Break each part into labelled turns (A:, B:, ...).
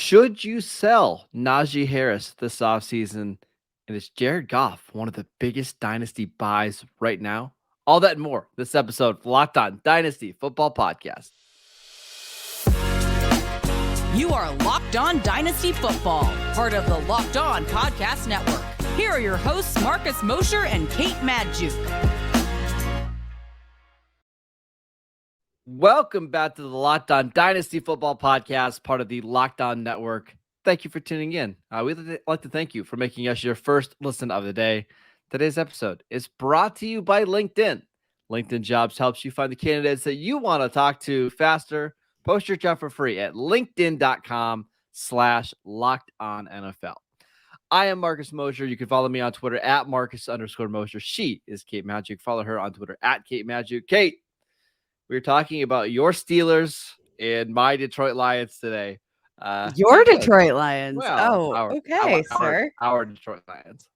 A: Should you sell Najee Harris this offseason? And is Jared Goff one of the biggest dynasty buys right now? All that and more this episode of Locked On Dynasty Football Podcast.
B: You are Locked On Dynasty Football, part of the Locked On Podcast Network. Here are your hosts, Mosher and Kate Magdziuk.
A: Welcome back to the Locked On Dynasty Football Podcast, part of the Locked On Network. Thank you for tuning in. We'd like to thank you for making us your first listen of the day. Today's episode is brought to you by LinkedIn. LinkedIn Jobs helps you find the candidates that you want to talk to faster. Post your job for free at linkedin.com/LockedOnNFL. I am Marcus Mosher. You can follow me on Twitter at Marcus_Mosher. She is Kate Magdziuk. Follow her on Twitter at Kate Magdziuk. Kate, we're talking about your Steelers and my Detroit Lions today.
C: Your Detroit Lions.
A: Well,
C: okay, sir.
A: Our Detroit Lions.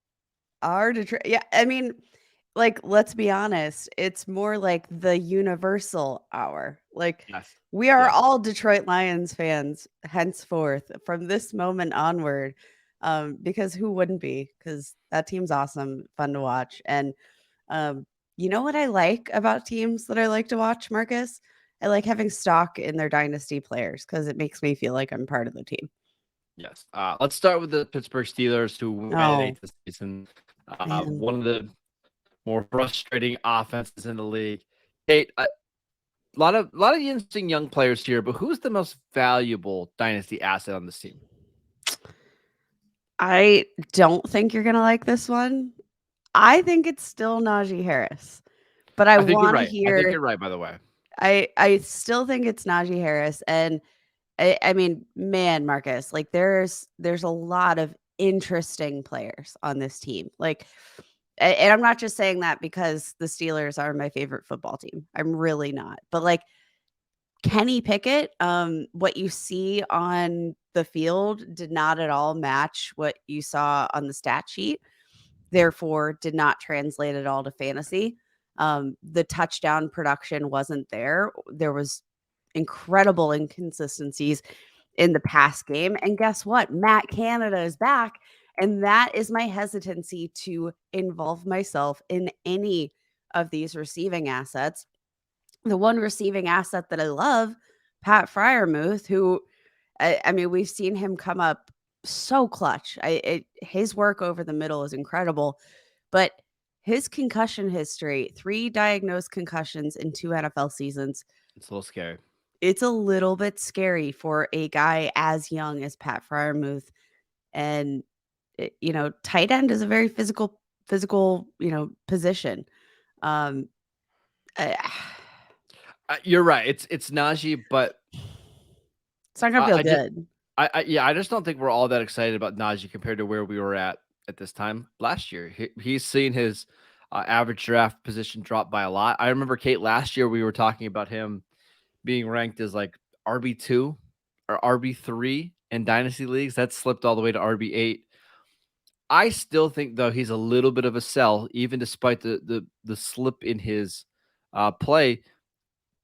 C: Our Detroit. Yeah, I mean, like, let's be honest. It's more like the universal hour. Like,
A: Yes.
C: we are all Detroit Lions fans henceforth from this moment onward. Because who wouldn't be? Because that team's awesome, fun to watch. And you know what I like about teams that I like to watch, Marcus? I like having stock in their dynasty players because it makes me feel like I'm part of the team.
A: Yes. Let's start with the Pittsburgh Steelers, who won this season. One of the more frustrating offenses in the league. Kate, a lot of interesting young players here, but who's the most valuable dynasty asset on this team?
C: I don't think you're gonna like this one. I think it's still Najee Harris, but I want to hear.
A: I think you're right, by the way.
C: I still think it's Najee Harris, and I mean, man, Marcus, like there's a lot of interesting players on this team. Like, and I'm not just saying that because the Steelers are my favorite football team. I'm really not. But like Kenny Pickett, what you see on the field did not at all match what you saw on the stat sheet. Therefore, did not translate at all to fantasy. The touchdown production wasn't there. There was incredible inconsistencies in the pass game. And guess what? Matt Canada is back. And that is my hesitancy to involve myself in any of these receiving assets. The one receiving asset that I love, Pat Freiermuth, who, I mean, we've seen him come up so clutch. His work over the middle is incredible, but his concussion history, 3 diagnosed concussions in 2 NFL seasons.
A: It's a little scary.
C: It's a little bit scary for a guy as young as Pat Freiermuth. And, tight end is a very physical, position.
A: You're right. It's Najee, but
C: it's not going to feel good.
A: I just don't think we're all that excited about Najee compared to where we were at this time last year. He's seen his average draft position drop by a lot. I remember, Kate, last year we were talking about him being ranked as like RB2 or RB3 in dynasty leagues. That slipped all the way to RB8. I still think, though, he's a little bit of a sell, even despite the slip in his play.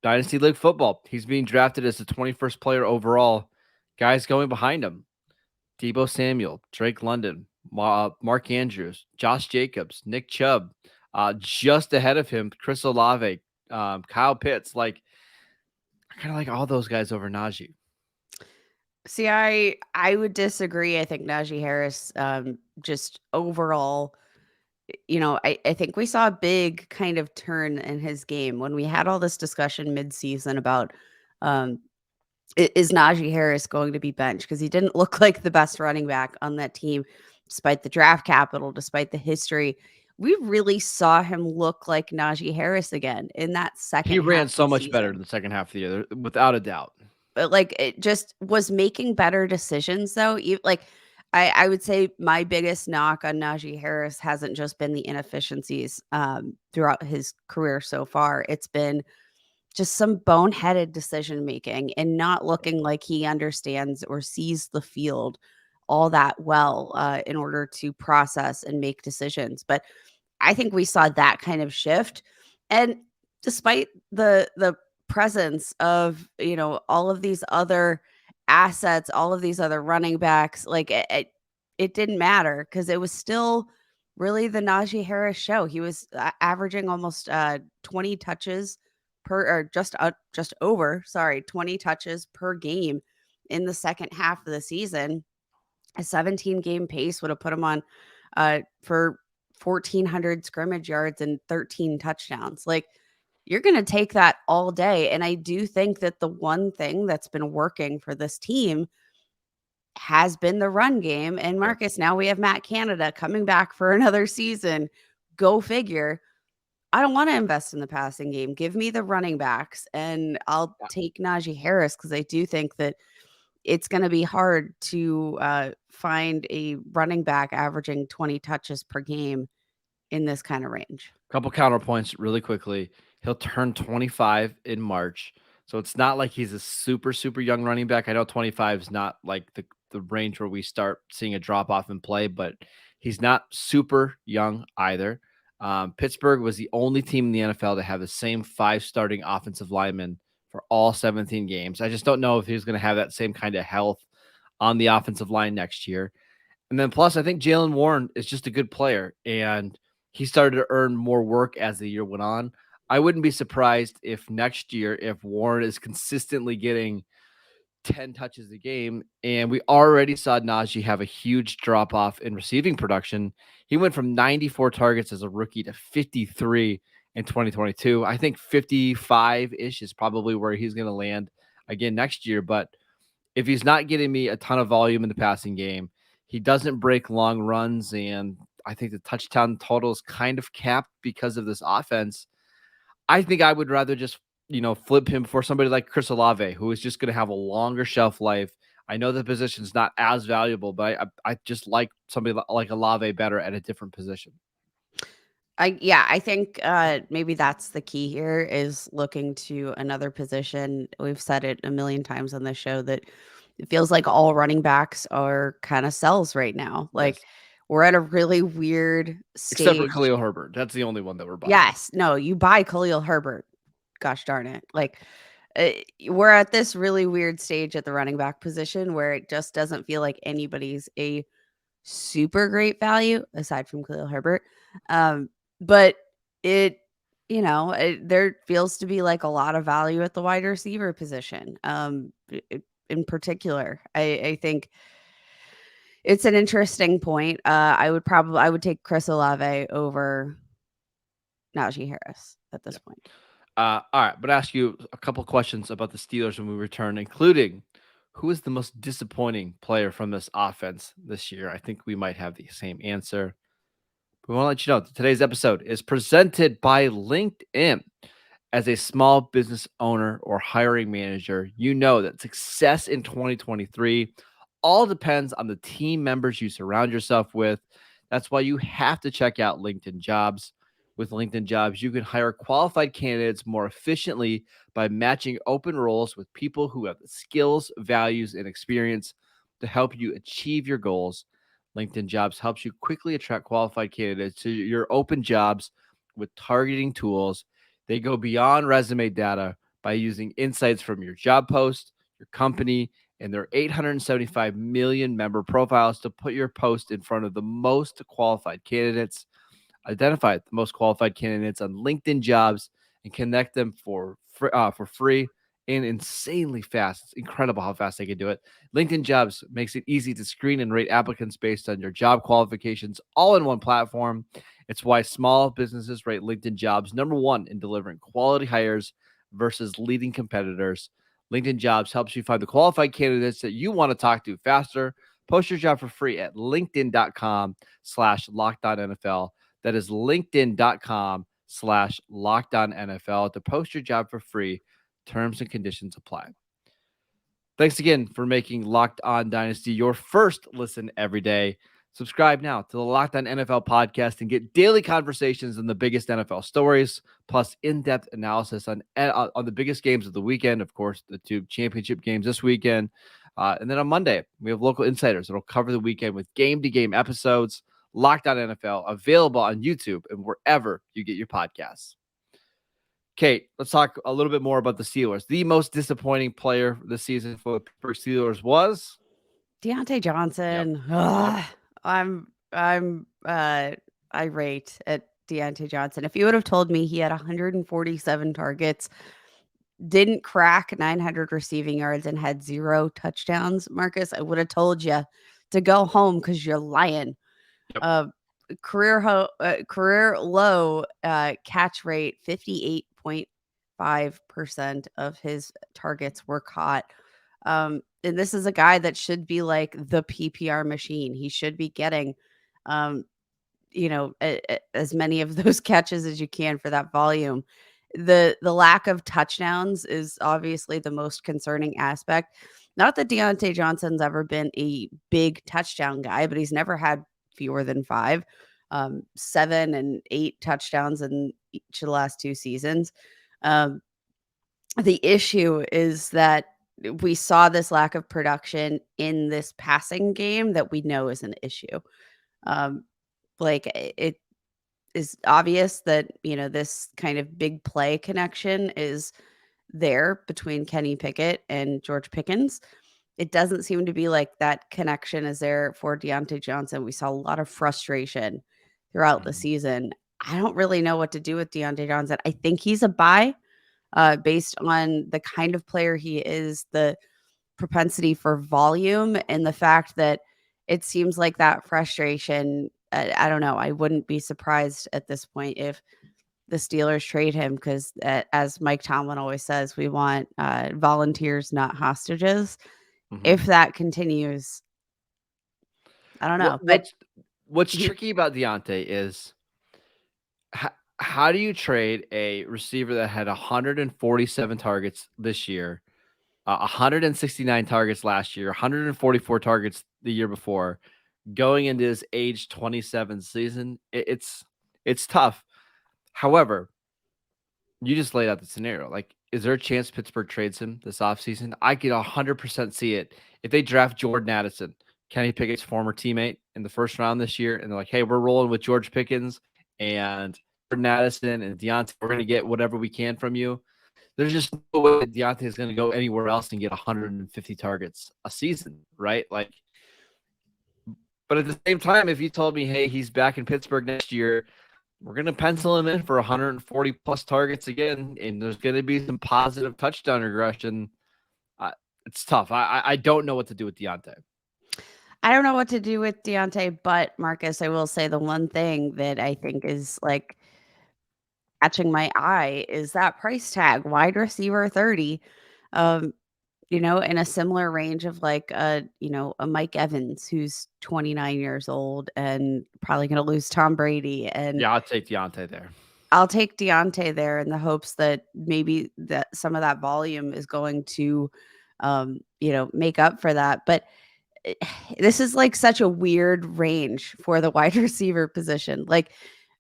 A: Dynasty League football, he's being drafted as the 21st player overall. Guys going behind him: Deebo Samuel, Drake London, Mark Andrews, Josh Jacobs, Nick Chubb. Just ahead of him, Chris Olave, Kyle Pitts. Like, I kind of like all those guys over Najee.
C: See, I would disagree. I think Najee Harris, just overall, I think we saw a big kind of turn in his game when we had all this discussion midseason about is Najee Harris going to be benched? Because he didn't look like the best running back on that team, despite the draft capital, despite the history. We really saw him look like Najee Harris again in that second.
A: He ran so much better in the second half of the year, without a doubt.
C: But like, it just was making better decisions, though. Like, I would say my biggest knock on Najee Harris hasn't just been the inefficiencies throughout his career so far. It's been just some boneheaded decision making and not looking like he understands or sees the field all that well in order to process and make decisions. But I think we saw that kind of shift. And despite the presence of, all of these other assets, all of these other running backs, like it didn't matter because it was still really the Najee Harris show. He was averaging almost 20 touches or just over, 20 touches per game in the second half of the season. A 17 game pace would have put him on for 1,400 scrimmage yards and 13 touchdowns. Like, you're going to take that all day. And I do think that the one thing that's been working for this team has been the run game. And Marcus, now we have Matt Canada coming back for another season. Go figure. I don't want to invest in the passing game. Give me the running backs, and I'll take Najee Harris because I do think that it's going to be hard to find a running back averaging 20 touches per game in this kind of range.
A: Couple counterpoints really quickly. He'll turn 25 in March. So it's not like he's a super, super young running back. I know 25 is not like the range where we start seeing a drop off in play, but he's not super young either. Pittsburgh was the only team in the NFL to have the same 5 starting offensive linemen for all 17 games. I just don't know if he's going to have that same kind of health on the offensive line next year. And then plus, I think Jaylen Warren is just a good player, and he started to earn more work as the year went on. I wouldn't be surprised if next year, if Warren is consistently getting 10 touches a game, and we already saw Najee have a huge drop off in receiving production. He went from 94 targets as a rookie to 53 in 2022. I think 55-ish is probably where he's going to land again next year. But if he's not getting me a ton of volume in the passing game, he doesn't break long runs, and I think the touchdown total is kind of capped because of this offense. I think I would rather just, flip him for somebody like Chris Olave, who is just going to have a longer shelf life. I know the position's not as valuable, but I just like somebody like Olave better at a different position.
C: I think maybe that's the key here, is looking to another position. We've said it a million times on this show that it feels like all running backs are kind of sells right now. Like,
A: Yes.
C: We're at a really weird stage.
A: Except for Khalil Herbert. That's the only one that we're buying.
C: Yes. No, you buy Khalil Herbert. Gosh darn it. Like, we're at this really weird stage at the running back position where it just doesn't feel like anybody's a super great value aside from Khalil Herbert. But there feels to be like a lot of value at the wide receiver position. In particular, I think it's an interesting point. I would take Chris Olave over Najee Harris at this point.
A: All right, but ask you a couple questions about the Steelers when we return, including who is the most disappointing player from this offense this year. I think we might have the same answer. We want to let you know that today's episode is presented by LinkedIn. As a small business owner or hiring manager, you know that success in 2023 all depends on the team members you surround yourself with. That's why you have to check out LinkedIn Jobs. With LinkedIn Jobs, you can hire qualified candidates more efficiently by matching open roles with people who have the skills, values, and experience to help you achieve your goals. LinkedIn Jobs helps you quickly attract qualified candidates to your open jobs with targeting tools. They go beyond resume data by using insights from your job post, your company, and their 875 million member profiles to put your post in front of the most qualified candidates. Identify the most qualified candidates on LinkedIn Jobs and connect them for free and insanely fast. It's incredible how fast they can do it. LinkedIn Jobs makes it easy to screen and rate applicants based on your job qualifications, all in one platform. It's why small businesses rate LinkedIn Jobs #1 in delivering quality hires versus leading competitors. LinkedIn Jobs helps you find the qualified candidates that you want to talk to faster. Post your job for free at linkedin.com/LockedOnNFL. That is linkedin.com/LockedOnNFL to post your job for free. Terms and conditions apply. Thanks again for making Locked On Dynasty your first listen every day. Subscribe now to the Locked On NFL podcast and get daily conversations on the biggest NFL stories, plus in-depth analysis on the biggest games of the weekend. Of course, the 2 championship games this weekend. And then on Monday, we have local insiders that will cover the weekend with game-to-game episodes. Locked On NFL, available on YouTube and wherever you get your podcasts. Kate, let's talk a little bit more about the Steelers. The most disappointing player this season for the Pittsburgh Steelers was
C: Deontay
A: yep,
C: Johnson.
A: yep.
C: Ugh, I'm irate at Deontay Johnson. If you would have told me he had 147 targets, didn't crack 900 receiving yards, and had 0 touchdowns, Marcus, I would have told you to go home because you're lying.
A: Yep.
C: Career low catch rate, 58.5% of his targets were caught. And this is a guy that should be like the PPR machine. He should be getting, as many of those catches as you can for that volume. The lack of touchdowns is obviously the most concerning aspect. Not that Deontay Johnson's ever been a big touchdown guy, but he's never had fewer than 5, 7 and 8 touchdowns in each of the last 2 seasons. The issue is that we saw this lack of production in this passing game that we know is an issue. It is obvious that, this kind of big play connection is there between Kenny Pickett and George Pickens. It doesn't seem to be like that connection is there for Deontay Johnson. We saw a lot of frustration throughout the season. I don't really know what to do with Deontay Johnson. I think he's a buy based on the kind of player he is, the propensity for volume, and the fact that it seems like that frustration. I don't know. I wouldn't be surprised at this point if the Steelers trade him because, as Mike Tomlin always says, we want volunteers, not hostages. If that continues, I don't know.
A: What's tricky about Deontay is how do you trade a receiver that had 147 targets this year, 169 targets last year, 144 targets the year before, going into his age 27 season? It's tough. However, you just laid out the scenario. Like, is there a chance Pittsburgh trades him this offseason? I could 100% see it. If they draft Jordan Addison, Kenny Pickett's former teammate, in the first round this year, and they're like, hey, we're rolling with George Pickens and Jordan Addison and Deontay, we're going to get whatever we can from you. There's just no way that Deontay is going to go anywhere else and get 150 targets a season, right? Like, but at the same time, if you told me, hey, he's back in Pittsburgh next year, we're going to pencil him in for 140 plus targets again, and there's going to be some positive touchdown regression. It's tough. I don't know what to do with Deontay.
C: I don't know what to do with Deontay, but Marcus, I will say the one thing that I think is like catching my eye is that price tag, wide receiver 30. In a similar range of like a Mike Evans who's 29 years old and probably going to lose Tom Brady. And
A: yeah, I'll take Deontay there.
C: I'll take Deontay there in the hopes that maybe that some of that volume is going to, make up for that. But this is like such a weird range for the wide receiver position. Like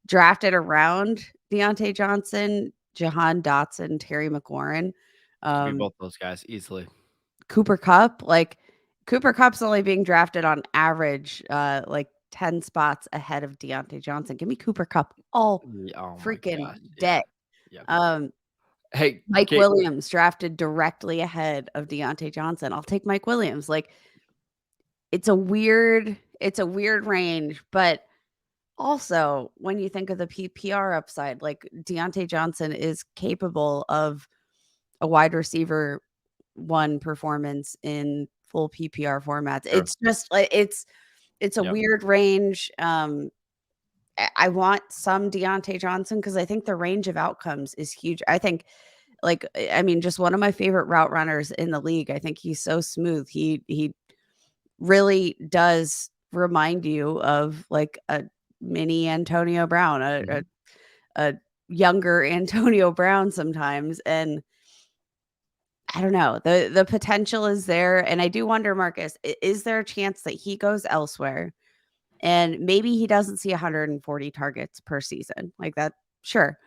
C: drafted around Deontay Johnson, Jahan Dotson, Terry McLaurin.
A: Could be both those guys easily.
C: Cooper Kupp, like Cooper Kupp's only being drafted on average, like 10 spots ahead of Deontay Johnson. Give me Cooper Kupp all freaking day.
A: Yeah. Hey,
C: Mike Williams drafted directly ahead of Deontay Johnson. I'll take Mike Williams. Like it's a weird range, but also when you think of the PPR upside, like Deontay Johnson is capable of a wide receiver 1 performance in full PPR formats. Sure. It's just like it's a weird range. I want some Deontay Johnson because I think the range of outcomes is huge. I think just one of my favorite route runners in the league. I think he's so smooth. He really does remind you of like a mini Antonio Brown, a younger Antonio Brown sometimes. And I don't know. The potential is there. And I do wonder, Marcus, is there a chance that he goes elsewhere and maybe he doesn't see 140 targets per season like that? Sure.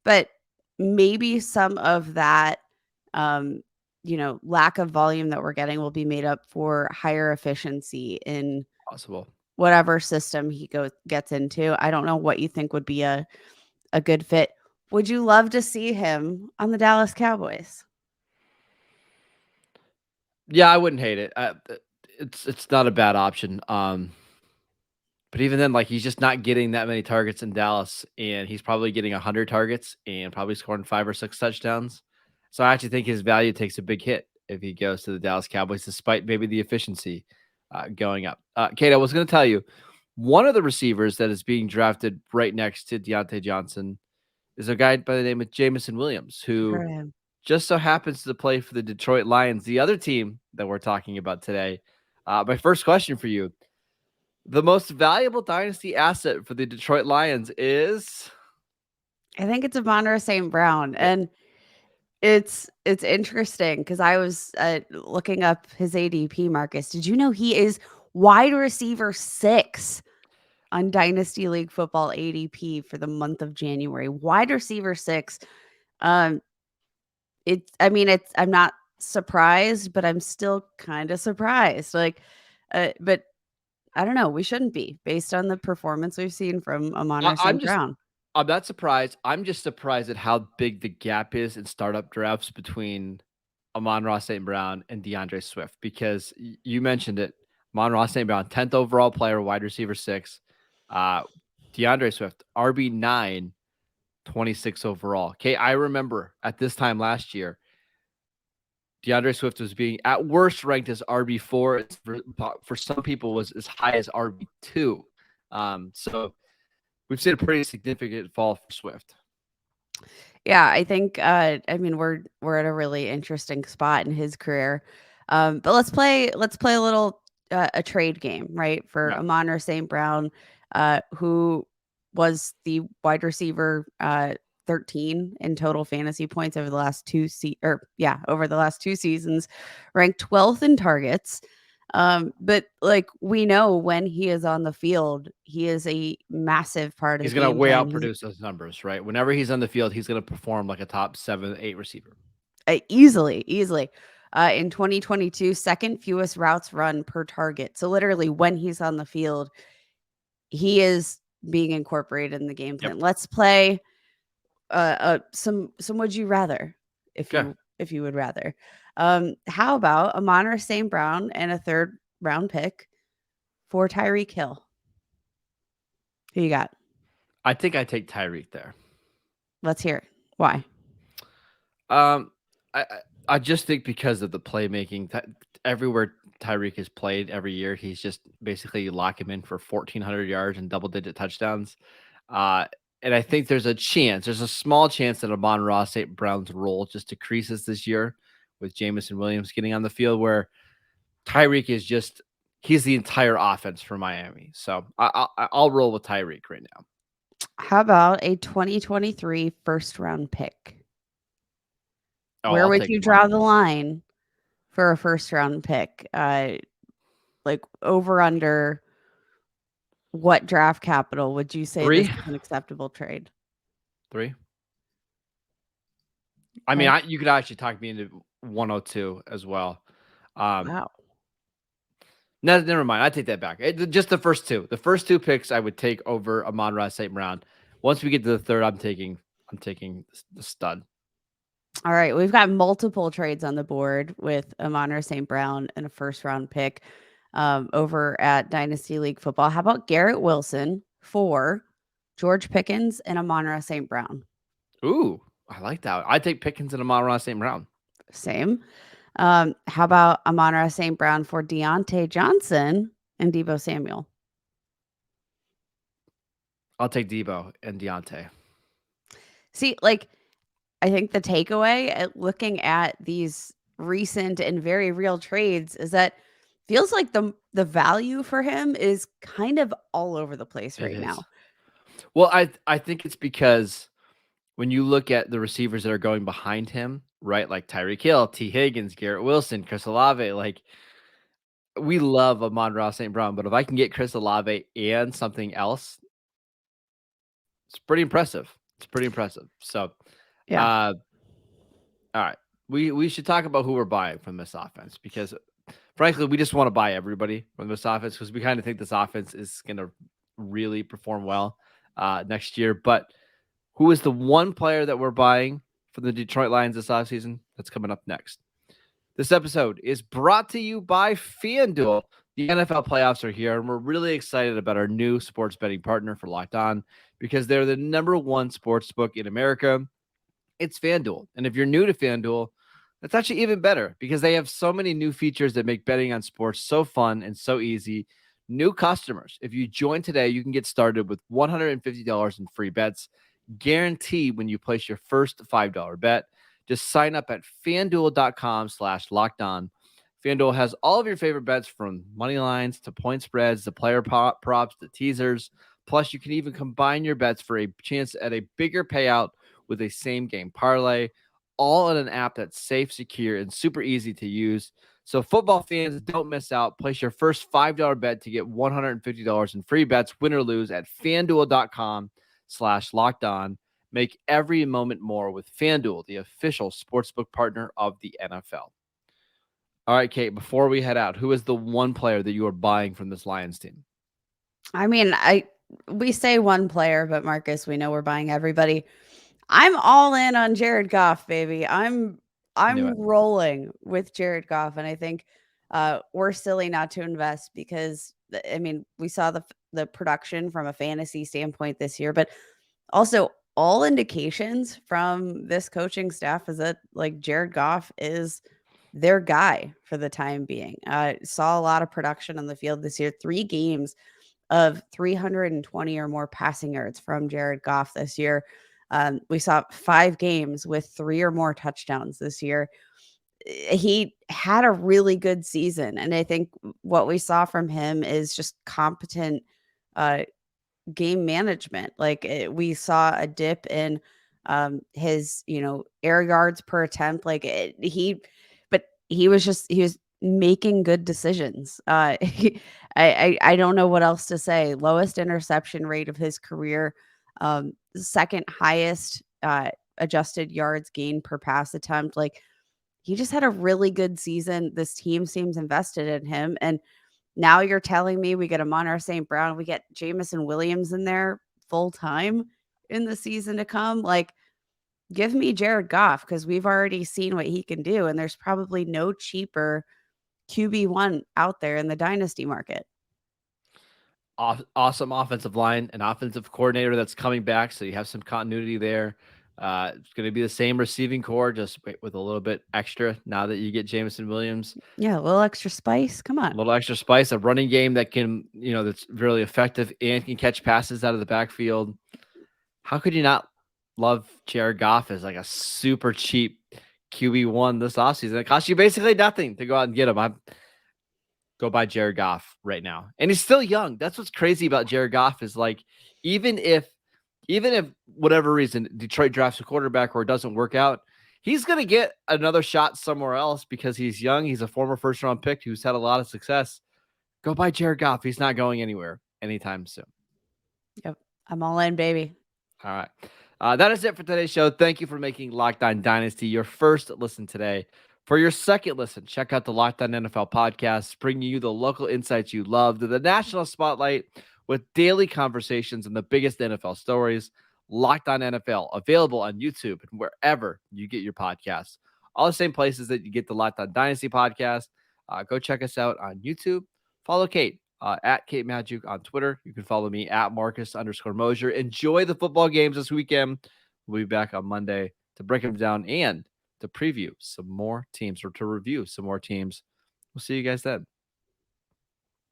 C: But maybe some of that, lack of volume that we're getting will be made up for higher efficiency in
A: possible wwhatever
C: system he gets into. I don't know what you think would be a good fit. Would you love to see him on the Dallas Cowboys?
A: Yeah, I wouldn't hate it. It's not a bad option. But even then, like, he's just not getting that many targets in Dallas, and he's probably getting 100 targets and probably scoring 5 or 6 touchdowns. So I actually think his value takes a big hit if he goes to the Dallas Cowboys, despite maybe the efficiency going up. Kate, I was going to tell you, one of the receivers that is being drafted right next to Deontay Johnson is a guy by the name of Jamison Williams, who
C: For him.
A: just so happens to play for the Detroit Lions, the other team that we're talking about today. My first question for you: the most valuable dynasty asset for the Detroit Lions is?
C: I think it's Amon-Ra St. Brown, and it's interesting because I was looking up his ADP. Marcus, did you know he is wide receiver 6 on Dynasty League Football ADP for the month of January? Wide receiver 6. Um, I'm not surprised, but I'm still kind of surprised. Like, but I don't know. We shouldn't be based on the performance we've seen from Amon-Ra
A: I'm
C: St.
A: just
C: Brown.
A: I'm not surprised. I'm just surprised at how big the gap is in startup drafts between Amon-Ra St. Brown and DeAndre Swift, because you mentioned it. Amon-Ra St. Brown, 10th overall player, wide receiver 6. Uh, DeAndre Swift, RB9, 26 overall. Okay, I remember at this time last year, DeAndre Swift was being at worst ranked as RB4. For some people was as high as RB2. So we've seen a pretty significant fall for Swift.
C: Yeah, I think we're at a really interesting spot in his career. But let's play a little a trade game, right? For
A: Yeah.
C: Amon-Ra St. Brown, who was the wide receiver 13 in total fantasy points over the last over the last 2 seasons, ranked 12th in targets. But like we know when he is on the field, he is a massive part of
A: He's
C: the
A: going to
C: game
A: way
C: plan.
A: outproduce those numbers, right? Whenever he's on the field, he's going to perform like a top 7, 8 receiver.
C: Easily. In 2022, second fewest routes run per target. So literally when he's on the field, he is being incorporated in the game plan.
A: Yep.
C: Let's play some would you rather if
A: Okay.
C: you would rather. How about Amon-Ra St. Brown and a 3rd round pick for Tyreek Hill? Who you got?
A: I think I take Tyreek there.
C: Let's hear it. Why?
A: Um, I just think because of the playmaking, everywhere Tyreek has played every year, he's just basically lock him in for 1,400 yards and double-digit touchdowns. Uh, and I think there's a small chance that Amon-Ra St. Brown's role just decreases this year with Jamison Williams getting on the field, where Tyreek is he's the entire offense for Miami. So I'll roll with Tyreek right now.
C: How about a 2023 first round pick?
A: Oh,
C: Where
A: I'll
C: would
A: take
C: you
A: him
C: draw
A: on.
C: the line for a first round pick? Like over under what draft capital would you say this
A: 3?
C: is an acceptable trade?
A: 3? I mean,
C: Okay.
A: you could actually talk me into 102 as well.
C: Wow.
A: No, never mind. I take that back. Just the first two. The first 2 picks I would take over Amon-Ra St. Brown. Once we get to the third, I'm taking the stud.
C: All right. We've got multiple trades on the board with Amon-Ra St. Brown and a first round pick over at Dynasty League Football. How about Garrett Wilson for George Pickens and Amon-Ra St. Brown?
A: Ooh, I like that. I take Pickens and Amon-Ra St. Brown.
C: Same. How about Amon-Ra St. Brown for Deontay Johnson and Deebo Samuel?
A: I'll take Debo and Deontay.
C: See, like, I think the takeaway at looking at these recent and very real trades is that feels like the value for him is kind of all over the place
A: It
C: right
A: is.
C: now.
A: Well, I think it's because when you look at the receivers that are going behind him, right? Like Tyreek Hill, T. Higgins, Garrett Wilson, Chris Olave, like, we love Amon-Ra St. Brown, but if I can get Chris Olave and something else, it's pretty impressive. It's pretty impressive. So,
C: Yeah.
A: all right. We should talk about who we're buying from this offense, because frankly, we just want to buy everybody from this offense because we kind of think this offense is going to really perform well next year. But Who is the one player that we're buying for the Detroit Lions this offseason? That's coming up next. This episode is brought to you by FanDuel. The NFL playoffs are here, and we're really excited about our new sports betting partner for Locked On because they're the number one sports book in America. It's FanDuel. And if you're new to FanDuel, that's actually even better because they have so many new features that make betting on sports so fun and so easy. New customers, if you join today, you can get started with $150 in free bets, guaranteed when you place your first $5 bet. Just sign up at FanDuel.com/lockedon. FanDuel has all of your favorite bets from money lines to point spreads, to player props, to teasers. Plus, you can even combine your bets for a chance at a bigger payout with a same-game parlay, all in an app that's safe, secure, and super easy to use. So football fans, don't miss out. Place your first $5 bet to get $150 in free bets, win or lose, at FanDuel.com/lockedon. Make every moment more with FanDuel, the official sportsbook partner of the NFL. All right, Kate, before we head out, who is the one player that you are buying from this Lions team?
C: I mean, we say one player, but Marcus, we know we're buying everybody. I'm all in on Jared Goff, baby. I'm rolling with Jared Goff, and I think we're silly not to invest because I mean, we saw the production from a fantasy standpoint this year, but also all indications from this coaching staff is that like Jared Goff is their guy for the time being. Saw a lot of production on the field this year. 3 games of 320 or more passing yards from Jared Goff this year. We saw 5 games with 3 or more touchdowns this year. He had a really good season. And I think what we saw from him is just competent game management. Like we saw a dip in his, air yards per attempt. Like he was making good decisions. I don't know what else to say. Lowest interception rate of his career, second highest adjusted yards gained per pass attempt. Like he just had a really good season. This team seems invested in him, and now you're telling me we get Amon-Ra St. Brown, we get Jameson Williams in there full time in the season to come. Like, give me Jared Goff because we've already seen what he can do, and there's probably no cheaper QB1 out there in the dynasty market.
A: Awesome offensive line, an offensive coordinator that's coming back, so you have some continuity there. It's going to be the same receiving core, just with a little bit extra now that you get Jameson Williams.
C: Yeah, a little extra spice. Come on.
A: A little extra spice, a running game that can, that's really effective and can catch passes out of the backfield. How could you not love Jared Goff as like a super cheap QB1 this offseason? It costs you basically nothing to go out and get him. I'm go buy Jared Goff right now. And he's still young. That's what's crazy about Jared Goff is like, even if whatever reason Detroit drafts a quarterback or it doesn't work out, he's going to get another shot somewhere else because he's young. He's a former first-round pick who's had a lot of success. Go buy Jared Goff. He's not going anywhere anytime soon.
C: Yep. I'm all in, baby.
A: All right. That is it for today's show. Thank you for making Locked On Dynasty your first listen today. For your second listen, check out the Locked On NFL podcast, bringing you the local insights you love to the national spotlight with daily conversations and the biggest NFL stories. Locked On NFL, available on YouTube and wherever you get your podcasts. All the same places that you get the Locked On Dynasty podcast. Go check us out on YouTube. Follow Kate at Kate Magdziuk on Twitter. You can follow me at Marcus_Mosher. Enjoy the football games this weekend. We'll be back on Monday to break them down and to preview some more teams or to review some more teams. We'll see you guys then.